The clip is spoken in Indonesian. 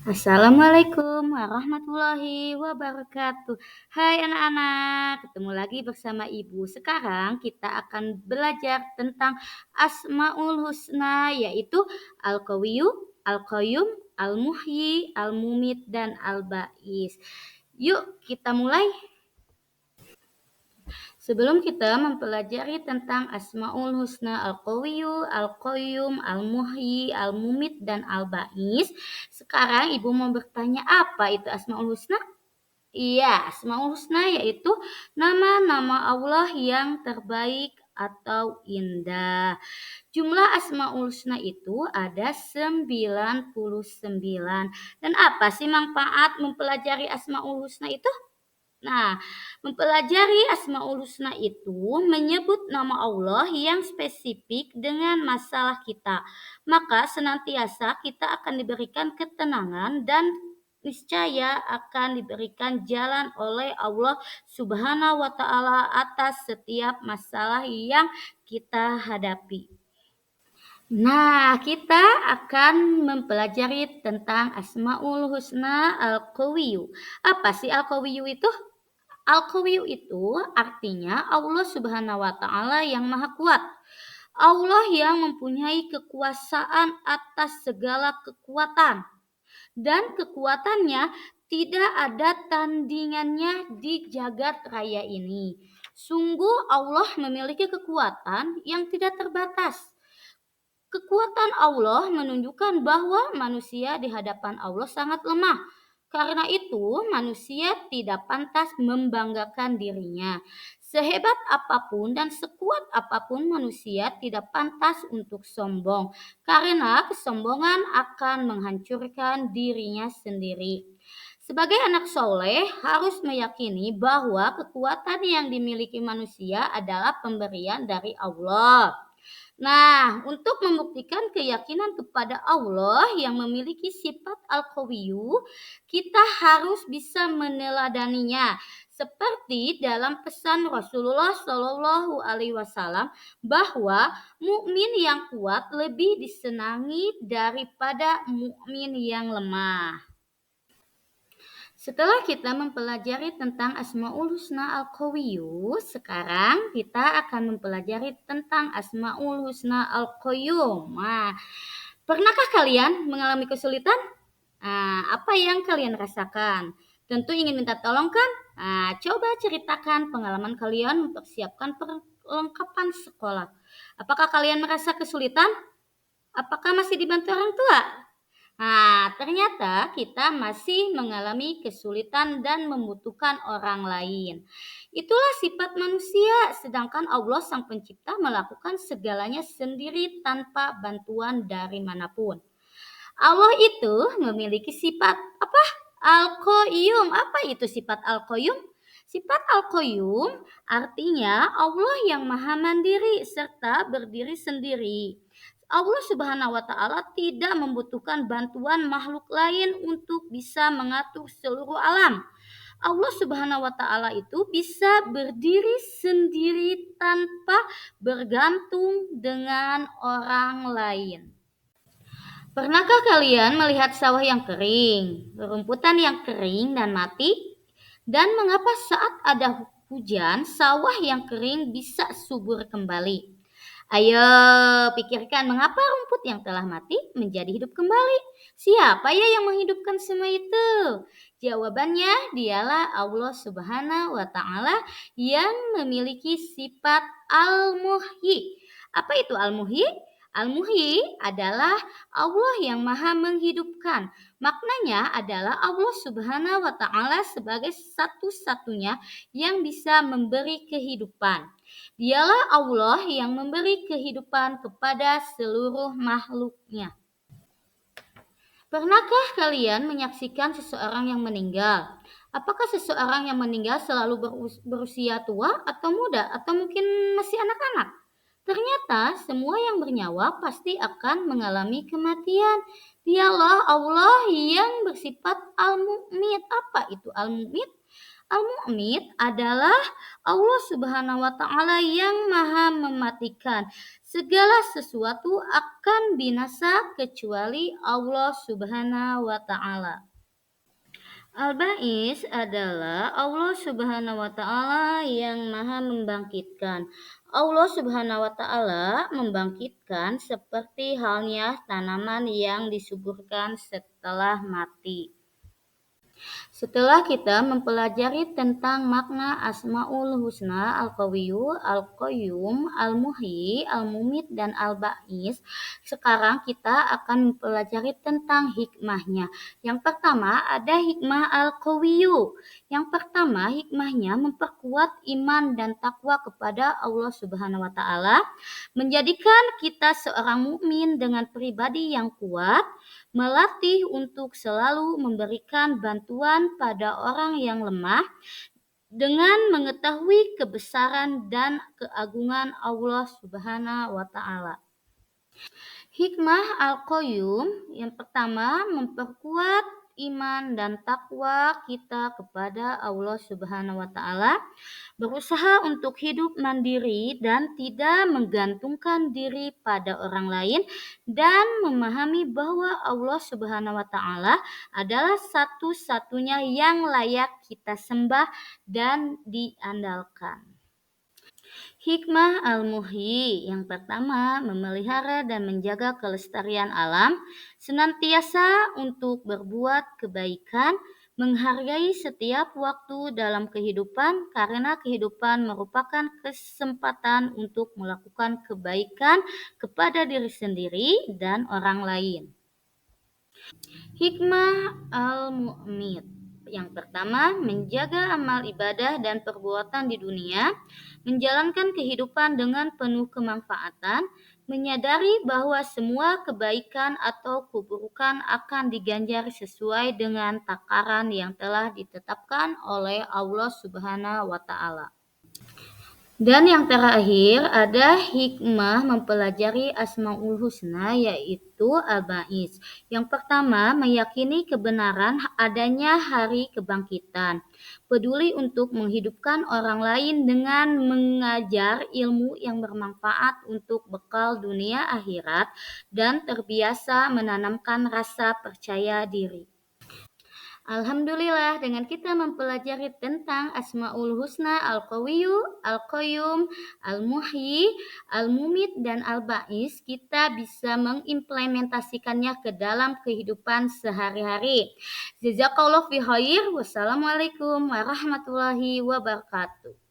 Assalamualaikum warahmatullahi wabarakatuh. Hai anak-anak, ketemu lagi bersama Ibu. Sekarang kita akan belajar tentang Asmaul Husna, yaitu Al-Qawiyyu, Al-Qayyum, Al-Muhyi, Al-Mumit, dan Al-Ba'is. Yuk kita mulai. Sebelum kita mempelajari tentang Asmaul Husna Al-Qawiyyu, Al-Qayyum, Al-Muhyi, Al-Mumit, dan Al-Ba'is, sekarang Ibu mau bertanya apa itu Asmaul Husna? Iya, Asmaul Husna yaitu nama-nama Allah yang terbaik atau indah. Jumlah Asmaul Husna itu ada 99. Dan apa sih manfaat mempelajari Asmaul Husna itu? Nah, mempelajari Asmaul Husna itu menyebut nama Allah yang spesifik dengan masalah kita. Maka senantiasa kita akan diberikan ketenangan dan niscaya akan diberikan jalan oleh Allah Subhanahu wa taala atas setiap masalah yang kita hadapi. Nah, kita akan mempelajari tentang Asmaul Husna Al-Qawiyyu. Apa sih Al-Qawiyyu itu? Al-Qawiyyu itu artinya Allah Subhanahu wa taala yang Maha Kuat. Allah yang mempunyai kekuasaan atas segala kekuatan dan kekuatannya tidak ada tandingannya di jagat raya ini. Sungguh Allah memiliki kekuatan yang tidak terbatas. Kekuatan Allah menunjukkan bahwa manusia di hadapan Allah sangat lemah. Karena itu, manusia tidak pantas membanggakan dirinya. Sehebat apapun dan sekuat apapun manusia tidak pantas untuk sombong, karena kesombongan akan menghancurkan dirinya sendiri. Sebagai anak soleh harus meyakini bahwa kekuatan yang dimiliki manusia adalah pemberian dari Allah. Nah, untuk membuktikan keyakinan kepada Allah yang memiliki sifat Al-Qawiyyu, kita harus bisa meneladaninya. Seperti dalam pesan Rasulullah Shallallahu Alaihi Wasallam bahwa mukmin yang kuat lebih disenangi daripada mukmin yang lemah. Setelah kita mempelajari tentang Asmaul Husna Al-Qawiyyu, sekarang kita akan mempelajari tentang Asmaul Husna Al-Qayyum. Nah, pernahkah kalian mengalami kesulitan? Apa yang kalian rasakan? Tentu ingin minta tolong kan? Coba ceritakan pengalaman kalian mempersiapkan perlengkapan sekolah. Apakah kalian merasa kesulitan? Apakah masih dibantu orang tua? Ternyata kita masih mengalami kesulitan dan membutuhkan orang lain. Itulah sifat manusia, sedangkan Allah Sang Pencipta melakukan segalanya sendiri tanpa bantuan dari manapun. Allah itu memiliki sifat apa? Al-Qayyum. Apa itu sifat Al-Qayyum? Sifat Al-Qayyum artinya Allah yang maha mandiri serta berdiri sendiri. Allah Subhanahu wa taala tidak membutuhkan bantuan makhluk lain untuk bisa mengatur seluruh alam. Allah Subhanahu wa taala itu bisa berdiri sendiri tanpa bergantung dengan orang lain. Pernahkah kalian melihat sawah yang kering, rumputan yang kering dan mati? Dan mengapa saat ada hujan, sawah yang kering bisa subur kembali? Ayo pikirkan mengapa rumput yang telah mati menjadi hidup kembali. Siapa ya yang menghidupkan semua itu? Jawabannya dialah Allah Subhanahu wa taala yang memiliki sifat Al-Muhyi. Apa itu Al-Muhyi? Al-Muhyi adalah Allah yang maha menghidupkan. Maknanya adalah Allah Subhanahu wa taala sebagai satu-satunya yang bisa memberi kehidupan. Dialah Allah yang memberi kehidupan kepada seluruh makhluknya. Pernahkah kalian menyaksikan seseorang yang meninggal? Apakah seseorang yang meninggal selalu berusia tua atau muda atau mungkin masih anak-anak? Ternyata semua yang bernyawa pasti akan mengalami kematian. Dialah Allah yang bersifat Al-Mu'mit. Apa itu Al-Mu'mit? Al-Mu'mit adalah Allah Subhanahu wa taala yang maha mematikan. segala sesuatu akan binasa kecuali Allah Subhanahu wa Ta'ala. Al-Ba'is adalah Allah Subhanahu wa Ta'ala yang Maha membangkitkan. Allah Subhanahu wa Ta'ala membangkitkan seperti halnya tanaman yang disuburkan setelah mati. Setelah kita mempelajari tentang makna Asmaul Husna, Al-Qawiyyu, Al-Qayyum, Al-Muhyi, Al-Mumit, dan Al-Ba'is, sekarang kita akan mempelajari tentang hikmahnya. Yang pertama ada hikmah Al-Qawiyyu. Yang pertama hikmahnya memperkuat iman dan takwa kepada Allah Subhanahu wa Ta'ala, menjadikan kita seorang mukmin dengan pribadi yang kuat, melatih untuk selalu memberikan bantuan pada orang yang lemah dengan mengetahui kebesaran dan keagungan Allah Subhanahu wa Ta'ala. Hikmah Al-Qayyum yang pertama memperkuat iman dan takwa kita kepada Allah Subhanahu wa Ta'ala, berusaha untuk hidup mandiri dan tidak menggantungkan diri pada orang lain, dan memahami bahwa Allah Subhanahu wa Ta'ala adalah satu-satunya yang layak kita sembah dan diandalkan. Hikmah Al-Muhyi yang pertama memelihara dan menjaga kelestarian alam, senantiasa untuk berbuat kebaikan, menghargai setiap waktu dalam kehidupan karena kehidupan merupakan kesempatan untuk melakukan kebaikan kepada diri sendiri dan orang lain. Hikmah Al-Mu'mit yang pertama, menjaga amal ibadah dan perbuatan di dunia, menjalankan kehidupan dengan penuh kemanfaatan, menyadari bahwa semua kebaikan atau keburukan akan diganjar sesuai dengan takaran yang telah ditetapkan oleh Allah Subhanahu wa Ta'ala. Dan yang terakhir ada hikmah mempelajari Asmaul Husna, yaitu Al-Ba'is. Yang pertama, meyakini kebenaran adanya hari kebangkitan. Peduli untuk menghidupkan orang lain dengan mengajar ilmu yang bermanfaat untuk bekal dunia akhirat, dan terbiasa menanamkan rasa percaya diri. Alhamdulillah, dengan kita mempelajari tentang Asmaul Husna, Al-Qawiyyu, Al-Qayyum, Al-Muhyi, Al-Mumit, dan Al-Ba'is, kita bisa mengimplementasikannya ke dalam kehidupan sehari-hari. Jazakallahu fi khair. Wassalamualaikum warahmatullahi wabarakatuh.